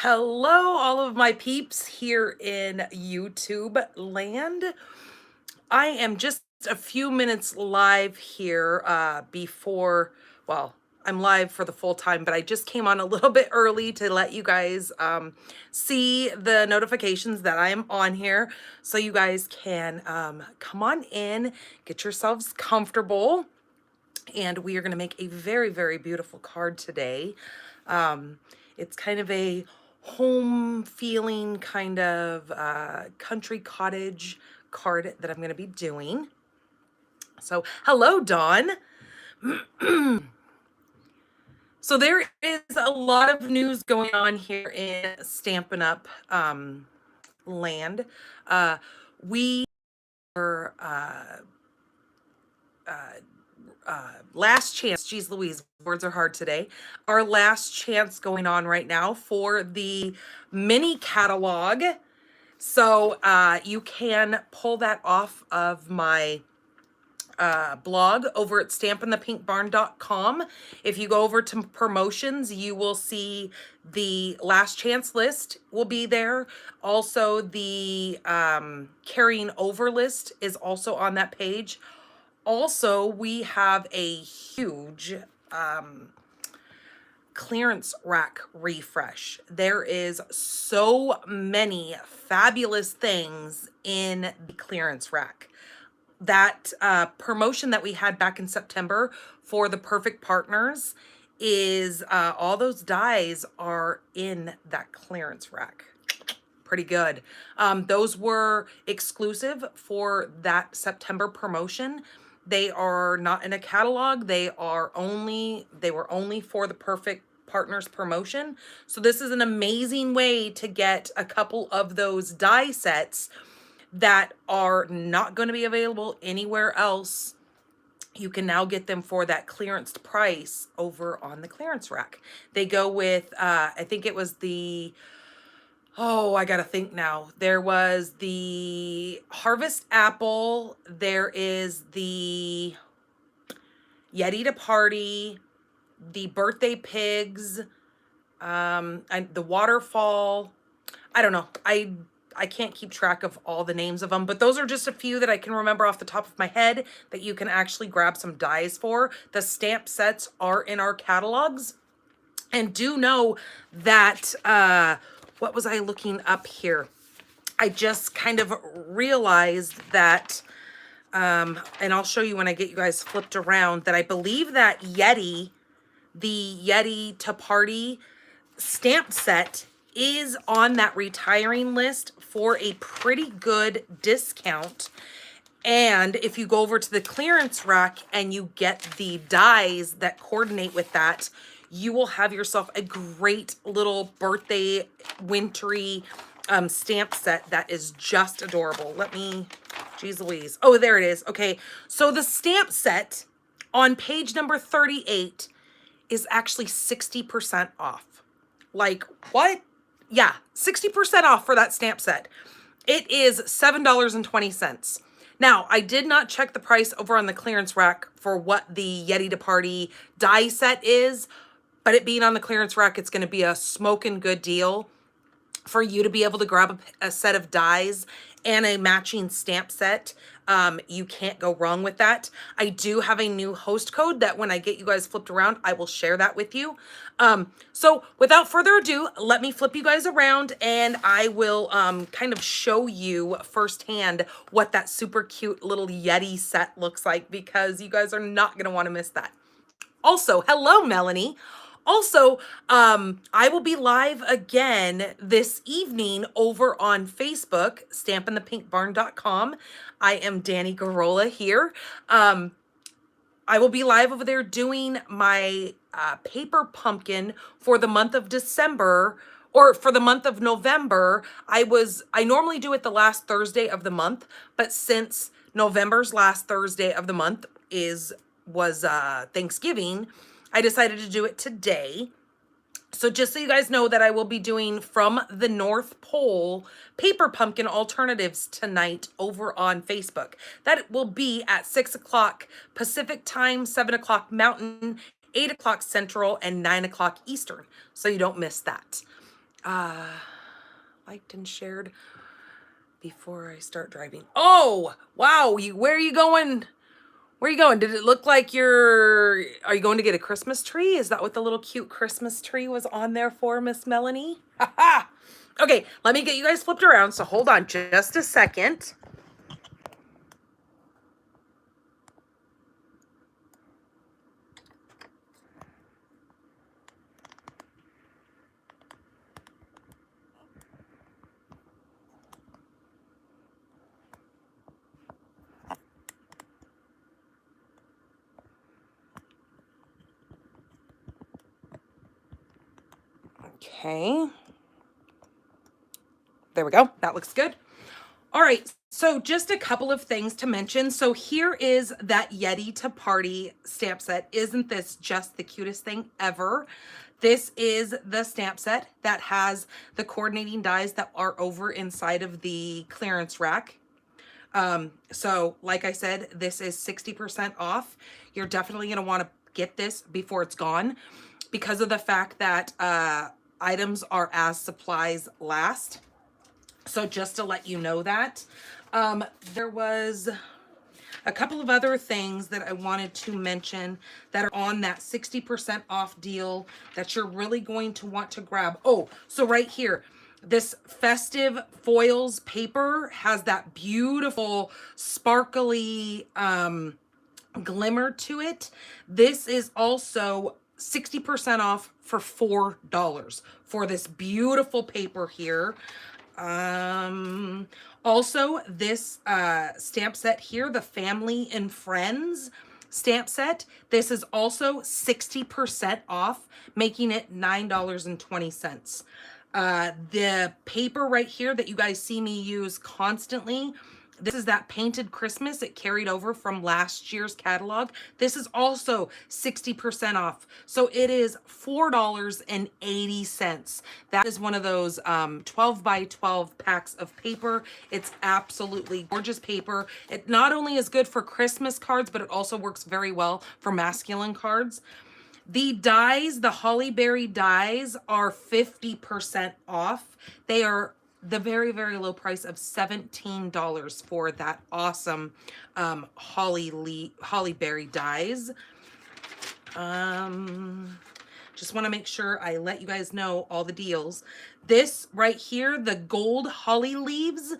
Hello, all of my peeps here in YouTube land. I am just a few minutes live here well, I'm live for the full time, but I just came on a little bit early to let you guys see the notifications that I am on here so you guys can come on in, get yourselves comfortable, and we are going to make a very, very beautiful card today. It's kind of a home feeling kind of country cottage card that I'm going to be doing. So hello, Dawn. So there is a lot of news going on here in Stampin' Up land. We are last chance, geez Louise, words are hard today. Our last chance going on right now for the mini catalog. So you can pull that off of my blog over at stampinthepinkbarn.com. If you go over to promotions, you will see the last chance list will be there. Also, the carrying over list is also on that page. Also, we have a huge clearance rack refresh. There is so many fabulous things in the clearance rack. That promotion that we had back in September for the Perfect Partners is all those dies are in that clearance rack. Pretty good. Those were exclusive for that September promotion. They are not in a catalog. They were only for the Perfect Partners promotion. So this is an amazing way to get a couple of those die sets that are not going to be available anywhere else. You can now get them for that clearance price over on the clearance rack. They go with, I think it was I gotta think now. There was the Harvest Apple. There is the Yeti to Party, the Birthday Pigs, and the Waterfall. I don't know. I can't keep track of all the names of them, but those are just a few that I can remember off the top of my head that you can actually grab some dies for. The stamp sets are in our catalogs. And do know that, what was I looking up here? I just kind of realized that, and I'll show you when I get you guys flipped around, that I believe that Yeti, the Yeti to Party stamp set is on that retiring list for a pretty good discount. And if you go over to the clearance rack and you get the dies that coordinate with that, you will have yourself a great little birthday wintry stamp set that is just adorable. Geez Louise. Oh, there it is. Okay, so the stamp set on page number 38 is actually 60% off. Like, what? Yeah, 60% off for that stamp set. It is $7.20. Now, I did not check the price over on the clearance rack for what the Yeti to Party die set is, but it being on the clearance rack, it's going to be a smoking good deal for you to be able to grab a set of dies and a matching stamp set. You can't go wrong with that. I do have a new host code that when I get you guys flipped around, I will share that with you. So without further ado, let me flip you guys around and I will kind of show you firsthand what that super cute little Yeti set looks like, because you guys are not going to want to miss that. Also, hello, Melanie. Also, I will be live again this evening over on Facebook, stampinthepinkbarn.com. I am Danny Garola here. I will be live over there doing my paper pumpkin for the month of December, or for the month of November. I normally do it the last Thursday of the month, but since November's last Thursday of the month was Thanksgiving, I decided to do it today. So just so you guys know that I will be doing From the North Pole paper pumpkin alternatives tonight over on Facebook. That will be at 6 o'clock Pacific time, 7 o'clock Mountain, 8 o'clock Central, and 9 o'clock Eastern. So you don't miss that. Liked and shared before I start driving. Oh, wow. Where are you going? Where are you going? Did it look like are you going to get a Christmas tree? Is that what the little cute Christmas tree was on there for, Miss Melanie? Ha ha. Okay, let me get you guys flipped around. So hold on just a second. Okay. There we go. That looks good. All right, so just a couple of things to mention. So here is that Yeti to Party stamp set. Isn't this just the cutest thing ever? This is the stamp set that has the coordinating dies that are over inside of the clearance rack. So like I said, this is 60% off. You're definitely gonna wanna get this before it's gone because of the fact that items are as supplies last. So just to let you know that. There was a couple of other things that I wanted to mention that are on that 60% off deal that you're really going to want to grab. Oh, so right here, this festive foils paper has that beautiful sparkly glimmer to it. This is also 60% off for $4 for this beautiful paper here. Also this stamp set here, the Family and Friends stamp set, this is also 60% off, making it $9.20. The paper right here that you guys see me use constantly, this is that Painted Christmas. It carried over from last year's catalog. This is also 60% off. So it is $4.80. That is one of those 12 by 12 packs of paper. It's absolutely gorgeous paper. It not only is good for Christmas cards, but it also works very well for masculine cards. The dies, the Holly Berry dies, are 50% off. They are the very, very low price of $17 for that awesome Holly Berry dies. Just want to make sure I let you guys know all the deals. This right here, the gold holly leaves,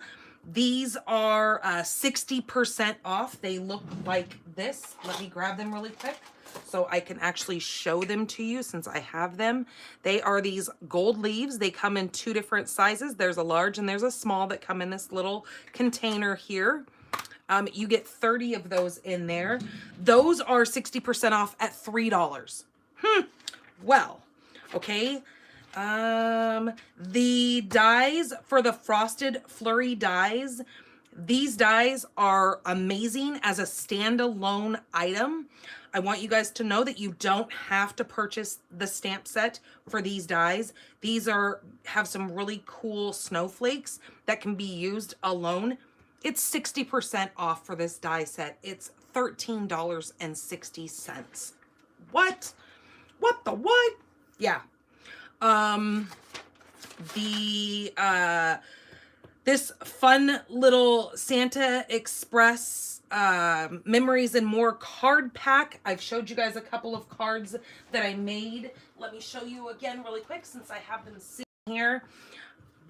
these are 60% off. They look like this. Let me grab them really quick so I can actually show them to you since I have them. They are these gold leaves. They come in two different sizes. There's a large and there's a small that come in this little container here. You get 30 of those in there. Those are 60% off at $3. Well, okay. The dies for the Frosted Flurry dies, these dies are amazing as a standalone item. I want you guys to know that you don't have to purchase the stamp set for these dies. These have some really cool snowflakes that can be used alone. It's 60% off for this die set. It's $13.60. What? What the what? Yeah. This fun little Santa Express Memories and More card pack. I've showed you guys a couple of cards that I made. Let me show you again really quick since I have them sitting here.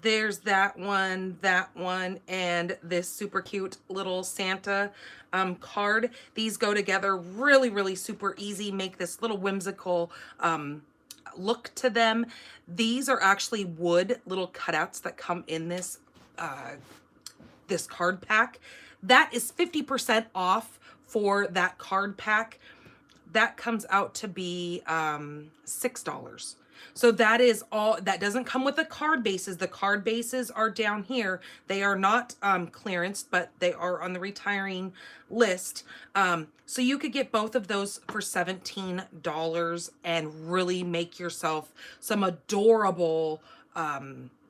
There's that one, and this super cute little Santa card. These go together really, really super easy. Make this little whimsical look to them. These are actually wood little cutouts that come in this this card pack. That is 50% off for that card pack. That comes out to be $6. So that is all. That doesn't come with the card bases. The card bases are down here. They are not clearance, but they are on the retiring list. So you could get both of those for $17 and really make yourself some adorable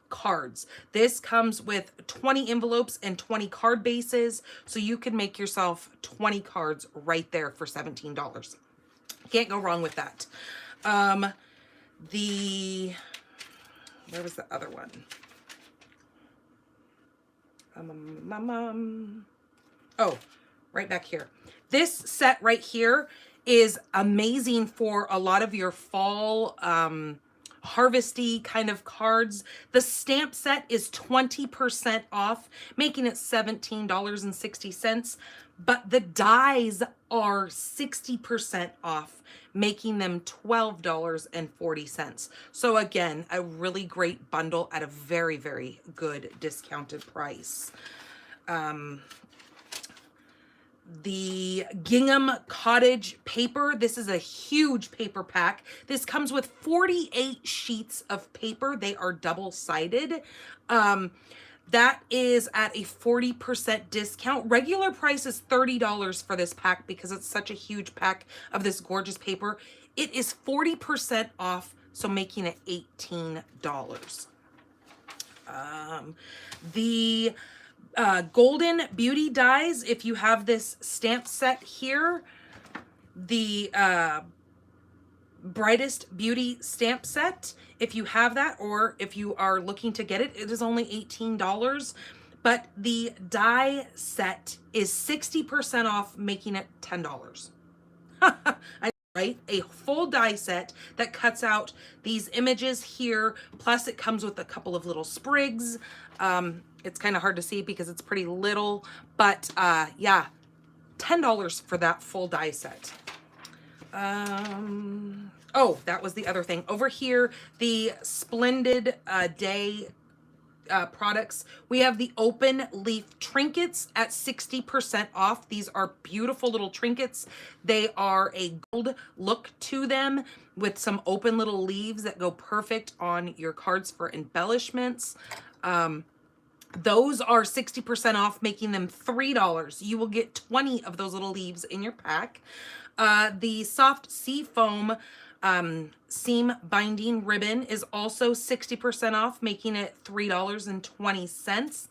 cards. This comes with 20 envelopes and 20 card bases. So you can make yourself 20 cards right there for $17. Can't go wrong with that. Where was the other one? Oh, right back here. This set right here is amazing for a lot of your fall harvesty kind of cards. The stamp set is 20% off, making it $17.60. But the dies are 60% off, making them $12.40. So again, a really great bundle at a very, very good discounted price. The Gingham Cottage paper. This is a huge paper pack. This comes with 48 sheets of paper. They are double-sided. That is at a 40% discount. Regular price is $30 for this pack because it's such a huge pack of this gorgeous paper. It is 40% off, so making it $18. The Golden Beauty dies, if you have this stamp set here, the Brightest Beauty stamp set, if you have that, or if you are looking to get it, it is only $18. But the die set is 60% off, making it $10. Right? A full die set that cuts out these images here, plus it comes with a couple of little sprigs. It's kind of hard to see because it's pretty little, but yeah, $10 for that full die set. Oh, that was the other thing. Over here, the Splendid Day products. We have the open leaf trinkets at 60% off. These are beautiful little trinkets. They are a gold look to them with some open little leaves that go perfect on your cards for embellishments. Those are 60% off, making them $3. You will get 20 of those little leaves in your pack. The soft sea foam seam binding ribbon is also 60% off, making it $3.20.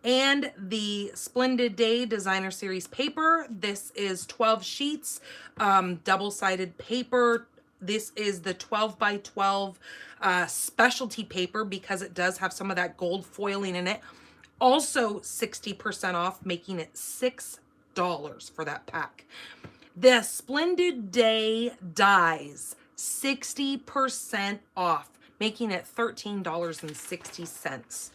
And the Splendid Day Designer Series paper. This is 12 sheets, double-sided paper. This is the 12 by 12 specialty paper because it does have some of that gold foiling in it. Also 60% off, making it $6 for that pack. The Splendid Day dies, 60% off, making it $13.60.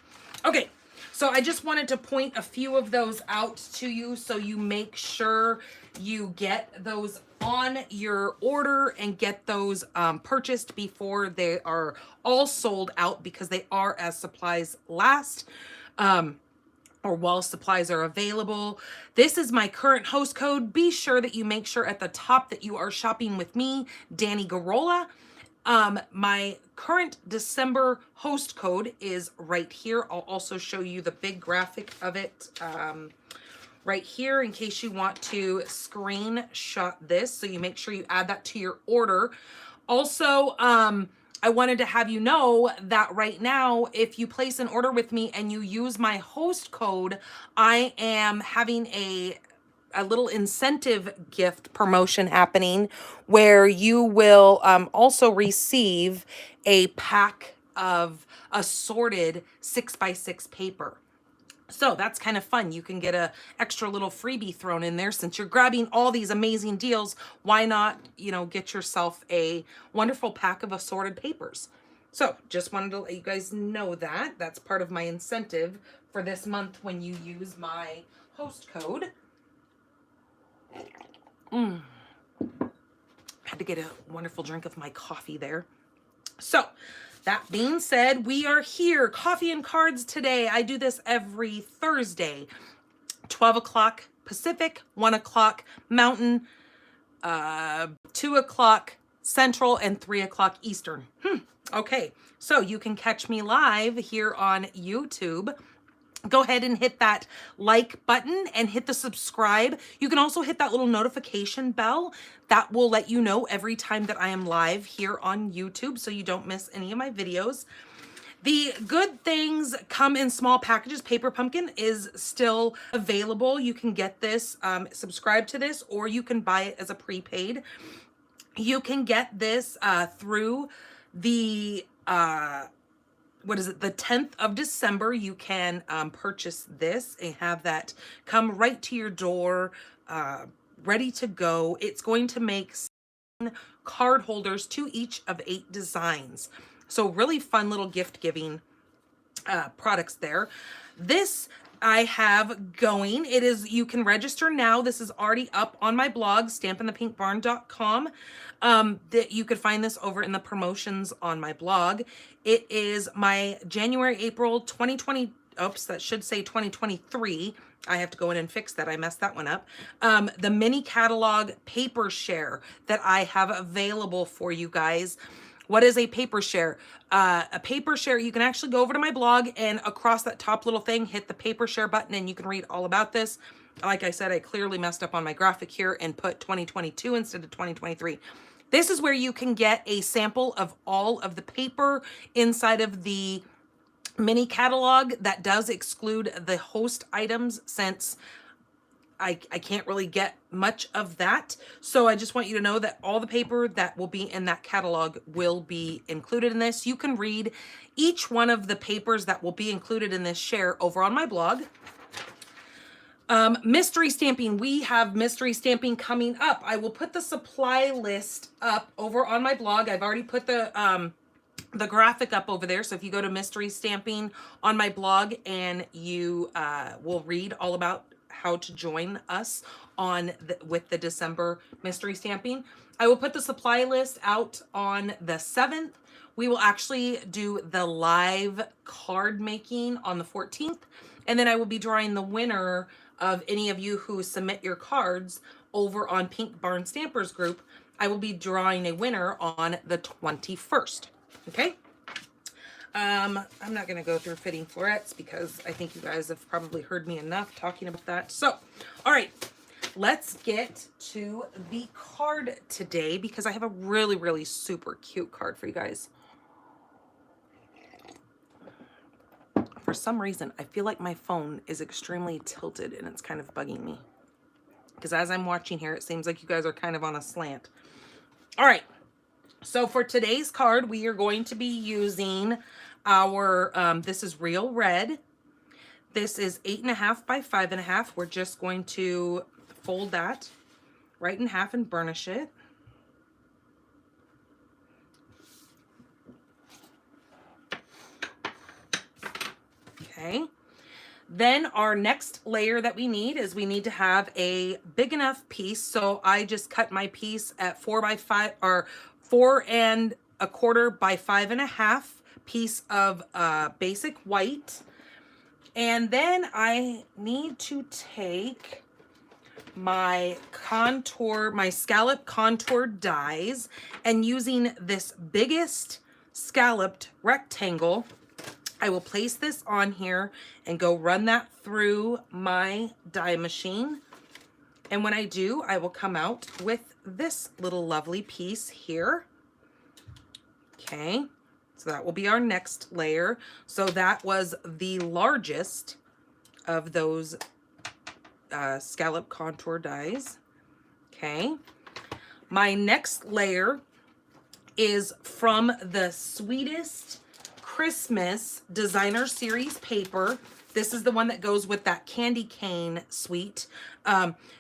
Okay, so I just wanted to point a few of those out to you so you make sure you get those on your order and get those purchased before they are all sold out, because they are as supplies last. Or while supplies are available. This is my current host code. Be sure that you make sure at the top that you are shopping with me, Danny Garola. My current December host code is right here. I'll also show you the big graphic of it right here in case you want to screenshot this. So you make sure you add that to your order. Also, I wanted to have you know that right now, if you place an order with me and you use my host code, I am having a little incentive gift promotion happening where you will also receive a pack of assorted 6x6 paper. So that's kind of fun. You can get a extra little freebie thrown in there. Since you're grabbing all these amazing deals, why not, you know, get yourself a wonderful pack of assorted papers. So just wanted to let you guys know that. That's part of my incentive for this month when you use my host code. Had to get a wonderful drink of my coffee there. So that being said, we are here, Coffee and Cards today. I do this every Thursday, 12 o'clock Pacific, 1 o'clock Mountain, 2 o'clock Central, and 3 o'clock Eastern. Okay, so you can catch me live here on YouTube. Go ahead and hit that like button and hit the subscribe. You can also hit that little notification bell. That will let you know every time that I am live here on YouTube so you don't miss any of my videos. The good things come in small packages. Paper Pumpkin is still available. You can get this, subscribe to this, or you can buy it as a prepaid. You can get this through the what is it, the 10th of December, you can purchase this and have that come right to your door, ready to go. It's going to make card holders to each of 8 designs. So really fun little gift giving products there. This I have going. It is, you can register now. This is already up on my blog, stampinthepinkbarn.com. That you could find this over in the promotions on my blog. It is my January, April 2020. Oops, that should say 2023. I have to go in and fix that. I messed that one up. The mini catalog paper share that I have available for you guys. What is a paper share? A paper share, you can actually go over to my blog and across that top little thing, hit the paper share button and you can read all about this. Like I said, I clearly messed up on my graphic here and put 2022 instead of 2023. This is where you can get a sample of all of the paper inside of the mini catalog. That does exclude the host items since I can't really get much of that. So I just want you to know that all the paper that will be in that catalog will be included in this. You can read each one of the papers that will be included in this share over on my blog. Mystery stamping. We have mystery stamping coming up. I will put the supply list up over on my blog. I've already put the graphic up over there. So if you go to mystery stamping on my blog and you will read all about how to join us on with the December mystery stamping. I will put the supply list out on the 7th. We will actually do the live card making on the 14th. And then I will be drawing the winner of any of you who submit your cards over on Pink Barn Stampers group. I will be drawing a winner on the 21st. Okay. I'm not going to go through fitting florets because I think you guys have probably heard me enough talking about that. So, all right, let's get to the card today because I have a really, really super cute card for you guys. For some reason, I feel like my phone is extremely tilted and it's kind of bugging me because as I'm watching here, it seems like you guys are kind of on a slant. All right. So for today's card, we are going to be using our, this is Real Red. This is 8.5 by 5.5. We're just going to fold that right in half and burnish it. Okay. Then our next layer that we need is we need to have a big enough piece. So I just cut my piece at 4 by 5 or 4¼ by 5.5 piece of basic white. And then I need to take my contour, my scallop contour dies, and using this biggest scalloped rectangle, I will place this on here and go run that through my die machine. And when I do, I will come out with this little lovely piece here. Okay, so that will be our next layer. So that was the largest of those scallop contour dies. Okay, my next layer is from the Sweetest Christmas Designer Series paper. This is the one that goes with that candy cane suite.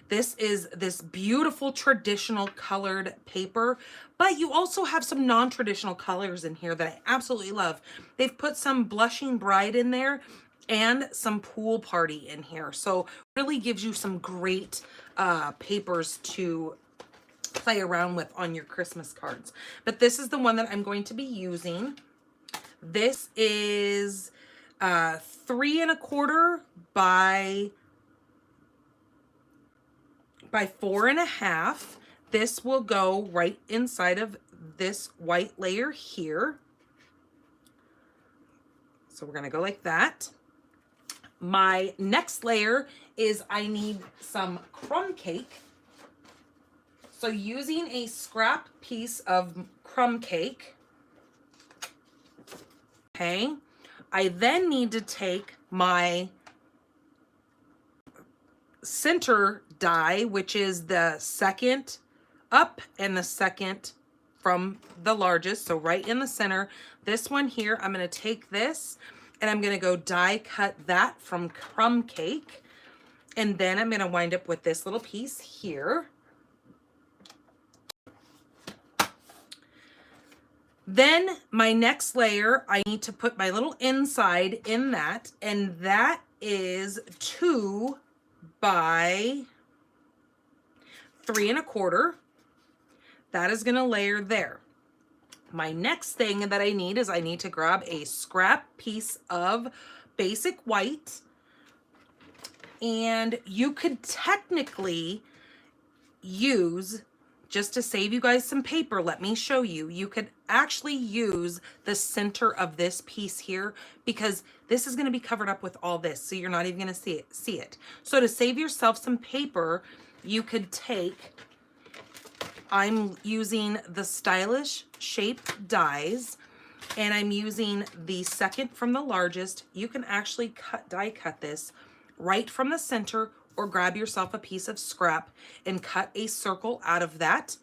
This is this beautiful traditional colored paper, but you also have some non-traditional colors in here that I absolutely love. They've put some Blushing Bride in there and some Pool Party in here. So really gives you some great papers to play around with on your Christmas cards. But this is the one that I'm going to be using. This is 3¼ by 4.5. This will go right inside of this white layer here. So we're going to go like that. My next layer is I need some crumb cake. So using a scrap piece of crumb cake. Okay. I then need to take my center die, which is the second up and the second from the largest, so right in the center. This one here, I'm going to take this and I'm going to go die cut that from crumb cake. And then I'm going to wind up with this little piece here. Then my next layer, I need to put my little inside in that, and that is 2 by 3 1/4. That is going to layer there. My next thing that I need is I need to grab a scrap piece of basic white, and you could technically use, just to save you guys some paper, let me show you. You could actually use the center of this piece here, because this is going to be covered up with all this, so you're not even going to see it. So to save yourself some paper, you could take, I'm using the Stylish Shape dies, and I'm using the second from the largest. You can actually die cut this right from the center, or grab yourself a piece of scrap and cut a circle out of that.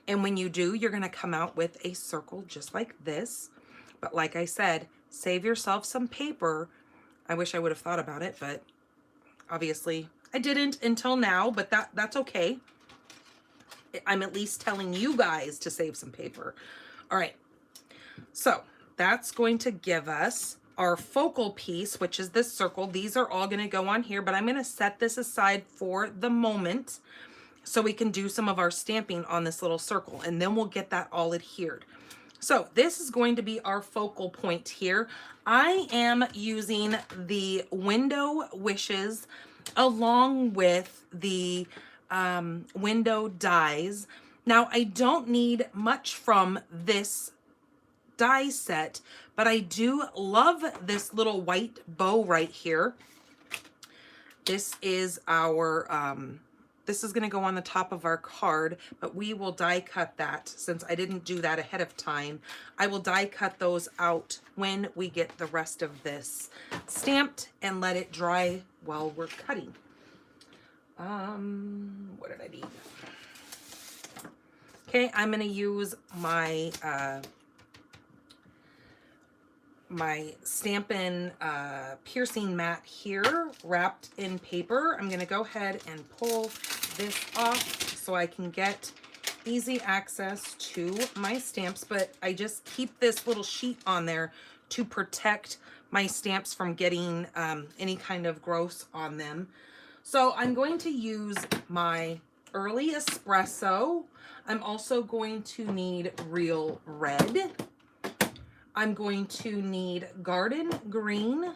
And when you do, you're going to come out with a circle just like this. But like I said, save yourself some paper. I wish I would have thought about it, but obviously I didn't until now, but that's okay. I'm at least telling you guys to save some paper. All right, so that's going to give us our focal piece, which is this circle. These are all going to go on here, but I'm going to set this aside for the moment so we can do some of our stamping on this little circle, and then we'll get that all adhered. So this is going to be our focal point here. I am using the Window Wishes along with the window dies. Now I don't need much from this die set, but I do love this little white bow right here. This is our this is going to go on the top of our card, but we will die cut that since I didn't do that ahead of time. I will die cut those out when we get the rest of this stamped and let it dry while we're cutting. What did I need? Okay, I'm going to use my my Stampin' piercing mat here wrapped in paper. I'm going to go ahead and pull this off so I can get easy access to my stamps, but I just keep this little sheet on there to protect my stamps from getting any kind of gross on them. So I'm going to use my Early Espresso. I'm also going to need Real Red. I'm going to need Garden Green,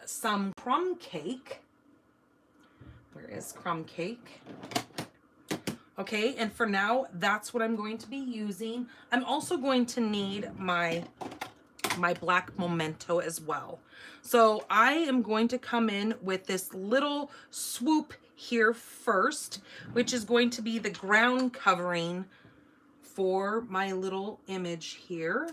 some crumb cake. Where is crumb cake? Okay, and for now, that's what I'm going to be using. I'm also going to need my black memento as well. So I am going to come in with this little swoop here first, which is going to be the ground covering for my little image here.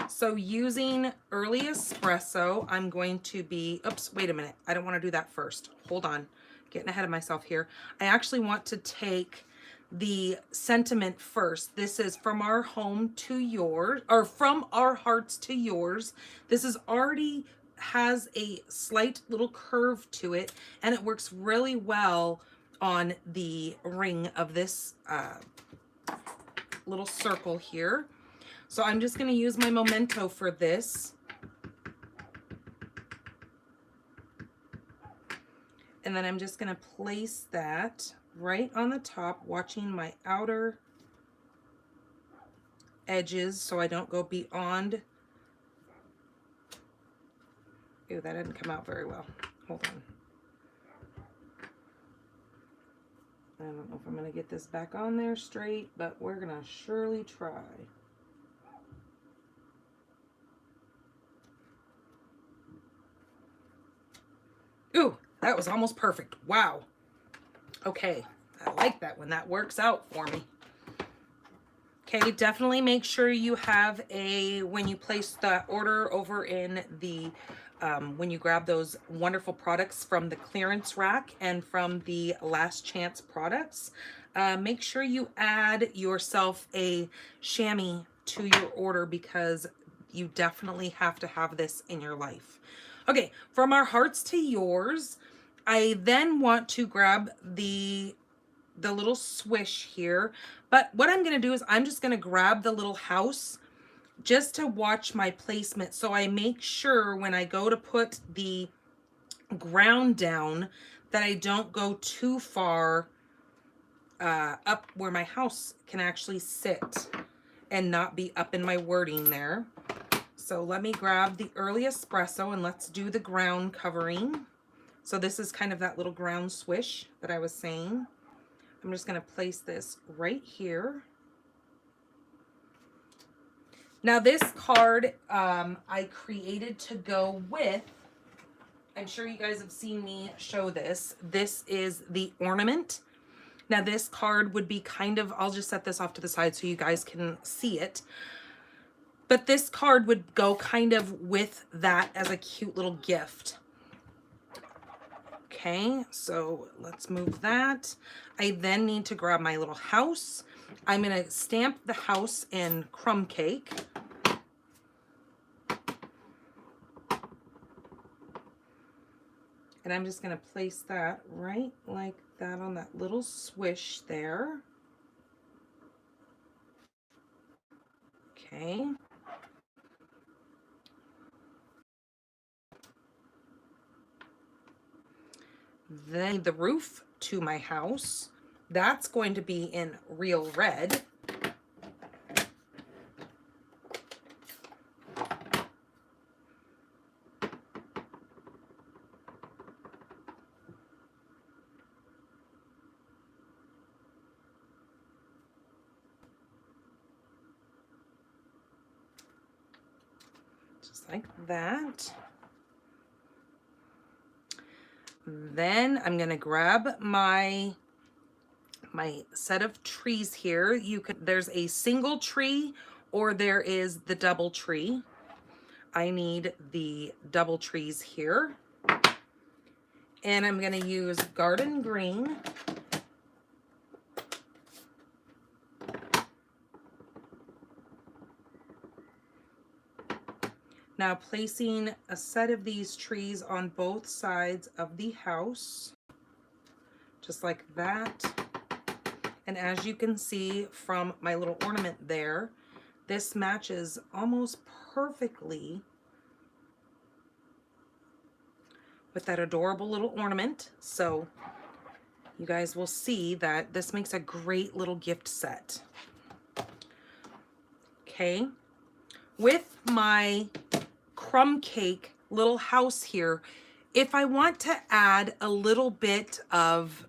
So using Early Espresso, I'm going to be, oops, wait a minute. I don't want to do that first. Hold on, getting ahead of myself here. I actually want to take the sentiment first. This is from our home to yours, or from our hearts to yours. This is already has a slight little curve to it, and it works really well on the ring of this little circle here. So I'm just going to use my memento for this. And then I'm just going to place that right on the top, watching my outer edges so I don't go beyond. Ew, that didn't come out very well. Hold on. I don't know if I'm going to get this back on there straight, but we're going to surely try. Ooh, that was almost perfect. Wow. Okay, I like that when that works out for me. Okay, definitely make sure you have a, when you place the order over in the when you grab those wonderful products from the clearance rack and from the last chance products, make sure you add yourself a chamois to your order, because you definitely have to have this in your life. Okay, from our hearts to yours, I then want to grab the little swish here. But what I'm going to do is I'm just going to grab the little house just to watch my placement, so I make sure when I go to put the ground down that I don't go too far up where my house can actually sit and not be up in my wording there. So let me grab the early espresso and let's do the ground covering. So this is kind of that little ground swish that I was saying. I'm just going to place this right here. Now this card I created to go with, I'm sure you guys have seen me show this. This is the ornament. Now this card would be kind of, I'll just set this off to the side so you guys can see it. But this card would go kind of with that as a cute little gift. Okay, so let's move that. I then need to grab my little house. I'm going to stamp the house in crumb cake. And I'm just going to place that right like that on that little swish there. Okay. Then the roof to my house, that's going to be in real red. Just like that. Then I'm going to grab my set of trees here. There's a single tree or there is the double tree. I need the double trees here. And I'm going to use garden green. Now placing a set of these trees on both sides of the house, just like that. And as you can see from my little ornament there, this matches almost perfectly with that adorable little ornament. So you guys will see that this makes a great little gift set. Okay, with my crumb cake little house here, if I want to add a little bit of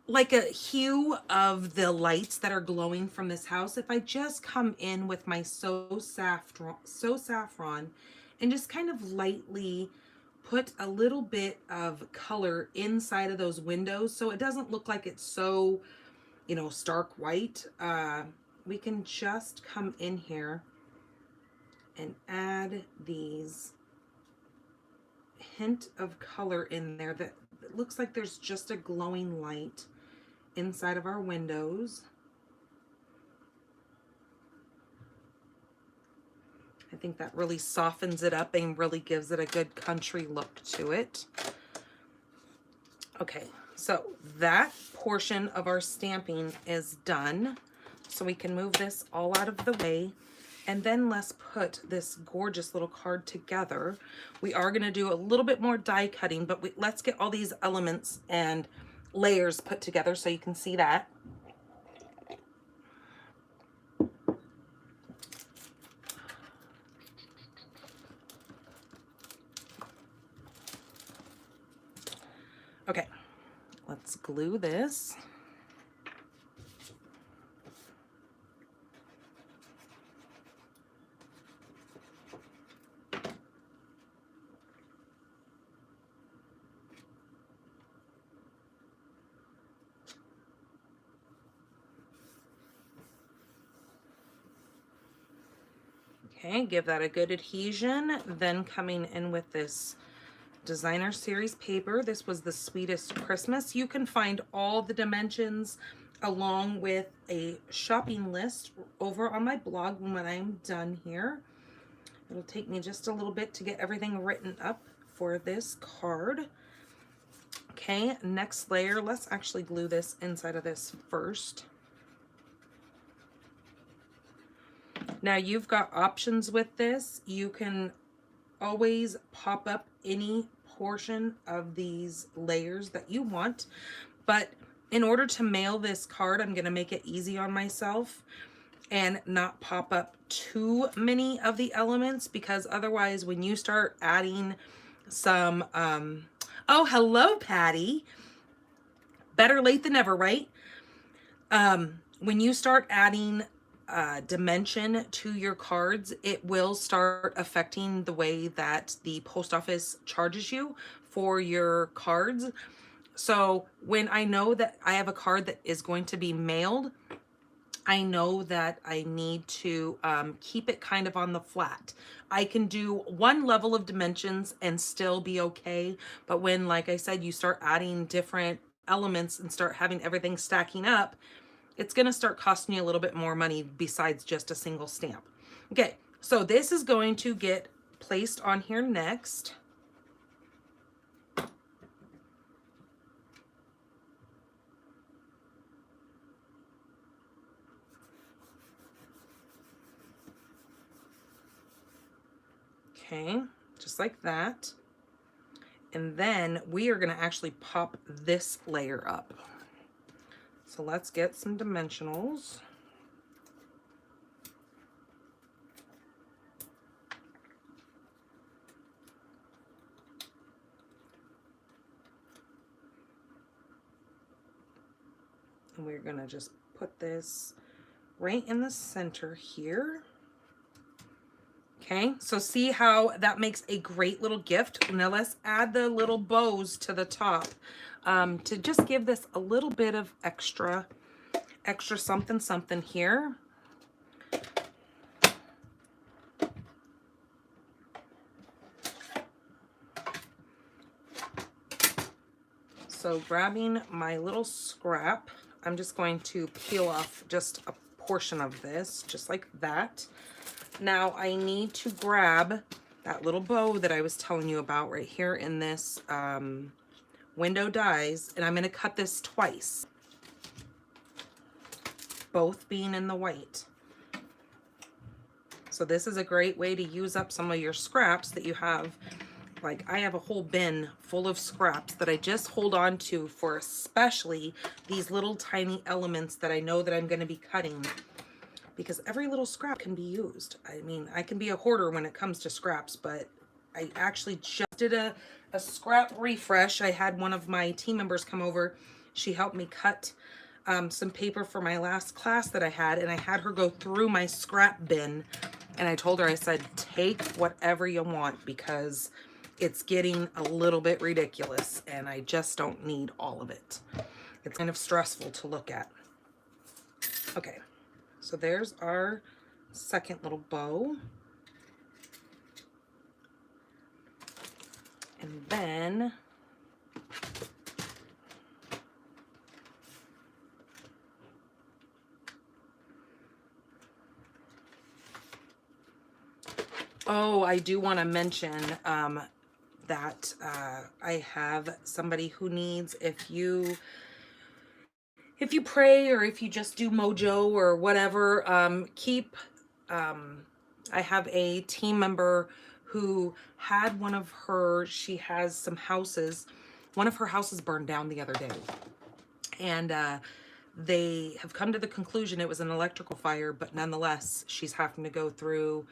like a hue of the lights that are glowing from this house, if I just come in with my So Saffron and just kind of lightly put a little bit of color inside of those windows so it doesn't look like it's so, you know, stark white, we can just come in here and add these hint of color in there that it looks like there's just a glowing light inside of our windows. I think that really softens it up and really gives it a good country look to it. Okay, so that portion of our stamping is done. So we can move this all out of the way. And then let's put this gorgeous little card together. We are going to do a little bit more die cutting, but let's get all these elements and layers put together so you can see that. Okay, let's glue this. Okay, give that a good adhesion. Then coming in with this designer series paper. This was the Sweetest Christmas. You can find all the dimensions along with a shopping list over on my blog when I'm done here. It'll take me just a little bit to get everything written up for this card. Okay, next layer. Let's actually glue this inside of this first. Now you've got options with this. You can always pop up any portion of these layers that you want, but in order to mail this card, I'm going to make it easy on myself and not pop up too many of the elements, because otherwise when you start adding some oh, hello Patty, better late than never, right? When you start adding dimension to your cards, it will start affecting the way that the post office charges you for your cards. So when I know that I have a card that is going to be mailed, I know that I need to keep it kind of on the flat. I can do one level of dimensions and still be okay. But when, like I said, you start adding different elements and start having everything stacking up, it's going to start costing you a little bit more money besides just a single stamp. Okay, so this is going to get placed on here next. Okay, just like that. And then we are going to actually pop this layer up. So let's get some dimensionals. And we're going to just put this right in the center here. Okay, so see how that makes a great little gift. Now let's add the little bows to the top to just give this a little bit of extra something something here. So grabbing my little scrap, I'm just going to peel off just a portion of this, just like that. Now I need to grab that little bow that I was telling you about right here in this window dies, and I'm going to cut this twice, both being in the white. So this is a great way to use up some of your scraps that you have. Like I have a whole bin full of scraps that I just hold on to for especially these little tiny elements that I know that I'm going to be cutting, because every little scrap can be used. I mean, I can be a hoarder when it comes to scraps, but I actually just did a scrap refresh. I had one of my team members come over. She helped me cut some paper for my last class that I had, and I had her go through my scrap bin, and I told her, I said, take whatever you want, because it's getting a little bit ridiculous and I just don't need all of it. It's kind of stressful to look at. Okay, so there's our second little bow. And then oh, I do want to mention that I have somebody who needs, if you pray or if you just do mojo or whatever, I have a team member who had she has some houses, one of her houses burned down the other day. And they have come to the conclusion it was an electrical fire, but nonetheless, she's having to go through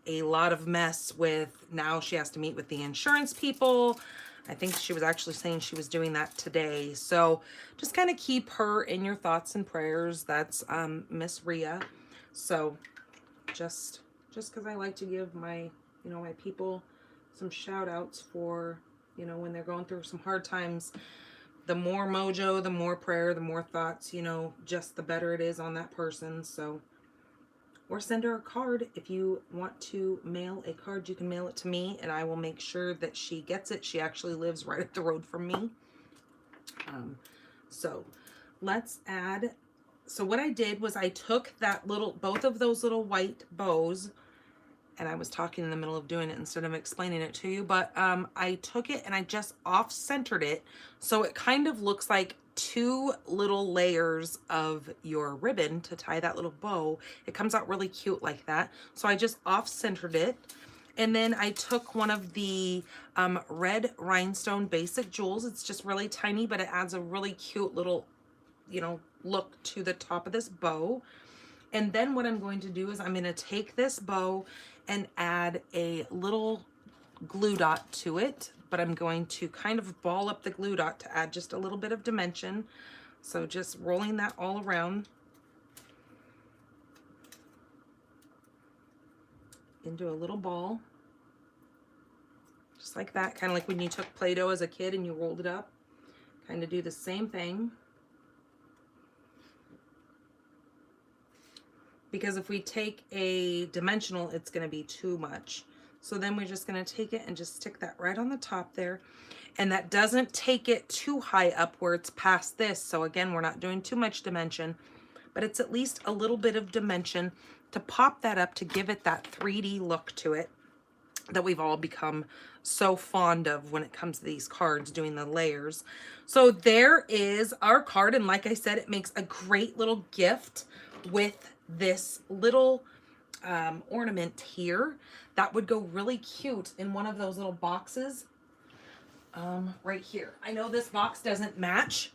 a lot of mess with, now she has to meet with the insurance people. I think she was actually saying she was doing that today. So just kind of keep her in your thoughts and prayers. That's Miss Rhea. So just because I like to give my, my people some shout outs for, when they're going through some hard times. The more mojo, the more prayer, the more thoughts, just the better it is on that person. So or send her a card. If you want to mail a card, you can mail it to me and I will make sure that she gets it. She actually lives right up the road from me. So let's add, so what I did was I took that little, both of those little white bows, and I was talking in the middle of doing it instead of explaining it to you, but I took it and I just off-centered it so it kind of looks like two little layers of your ribbon to tie that little bow. It comes out really cute like that. So I just off-centered it. And then I took one of the red rhinestone basic jewels. It's just really tiny, but it adds a really cute little, you know, look to the top of this bow. And then what I'm going to do is I'm going to take this bow and add a little glue dot to it, but I'm going to kind of ball up the glue dot to add just a little bit of dimension. So just rolling that all around into a little ball, just like that, kind of like when you took Play-Doh as a kid and you rolled it up. Kind of do the same thing. Because if we take a dimensional, it's going to be too much. So then we're just going to take it and just stick that right on the top there. And that doesn't take it too high up where it's past this. So again, we're not doing too much dimension, but it's at least a little bit of dimension to pop that up, to give it that 3D look to it that we've all become so fond of when it comes to these cards, doing the layers. So there is our card. And like I said, it makes a great little gift with this little ornament here that would go really cute in one of those little boxes right here. I know this box doesn't match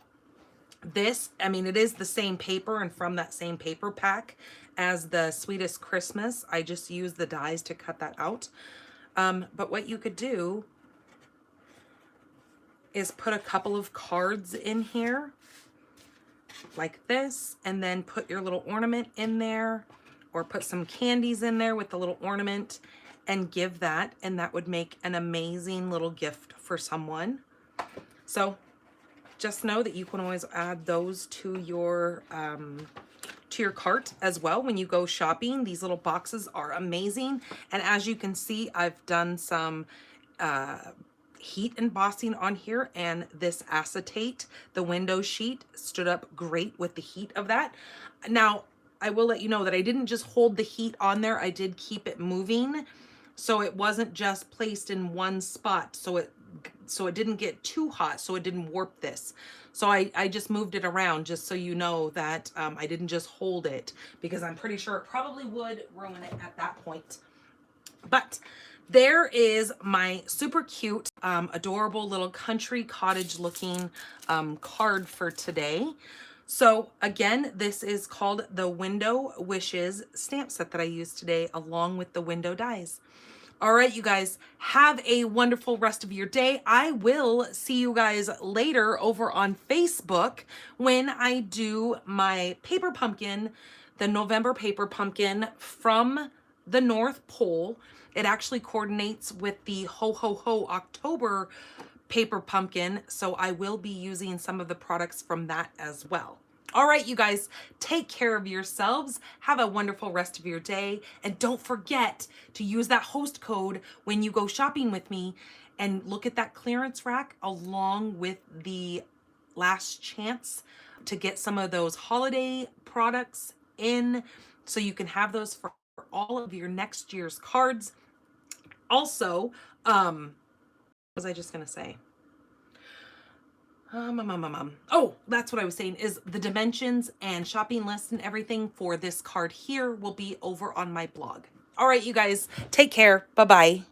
this. I mean, it is the same paper and from that same paper pack as the Sweetest Christmas. I just used the dies to cut that out. But what you could do is put a couple of cards in here like this, and then put your little ornament in there, or put some candies in there with the little ornament and give that, and that would make an amazing little gift for someone. So just know that you can always add those to your cart as well when you go shopping. These little boxes are amazing, and as you can see, I've done some heat embossing on here, and this acetate, the window sheet, stood up great with the heat of that. Now I will let you know that I didn't just hold the heat on there, I did keep it moving, so it wasn't just placed in one spot, so it didn't get too hot, so it didn't warp this. So I just moved it around, just so you know that I didn't just hold it, because I'm pretty sure it probably would ruin it at that point. But there is my super cute, adorable little country cottage looking card for today. So again, this is called the Window Wishes stamp set that I used today, along with the window dies. All right, you guys, have a wonderful rest of your day. I will see you guys later over on Facebook when I do my paper pumpkin, the November paper pumpkin from the North Pole. It actually coordinates with the Ho Ho Ho October paper pumpkin, so I will be using some of the products from that as well. All right, you guys, take care of yourselves. Have a wonderful rest of your day. And don't forget to use that host code when you go shopping with me, and look at that clearance rack along with the last chance to get some of those holiday products in, so you can have those for all of your next year's cards. Also, what was I just gonna say? Oh, that's what I was saying, is the dimensions and shopping list and everything for this card here will be over on my blog. All right, you guys, take care. Bye-bye.